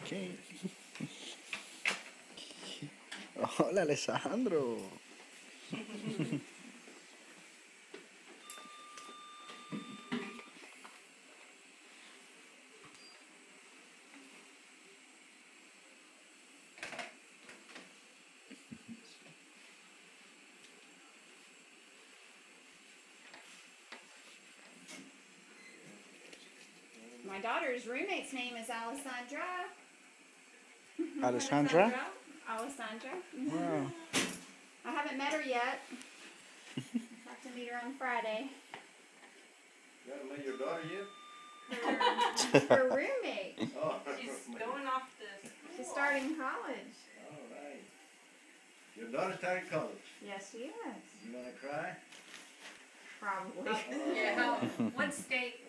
Okay. Hola, Alessandro. My daughter's roommate's name is Alessandra. Alessandra? Alessandra. Wow. I haven't met her yet. I have to meet her on Friday. You haven't met your daughter yet? Her roommate. Oh, She's going off to school. She's starting college. all right. Your daughter started college. Yes, she is. You gonna cry? Probably. Yeah. What state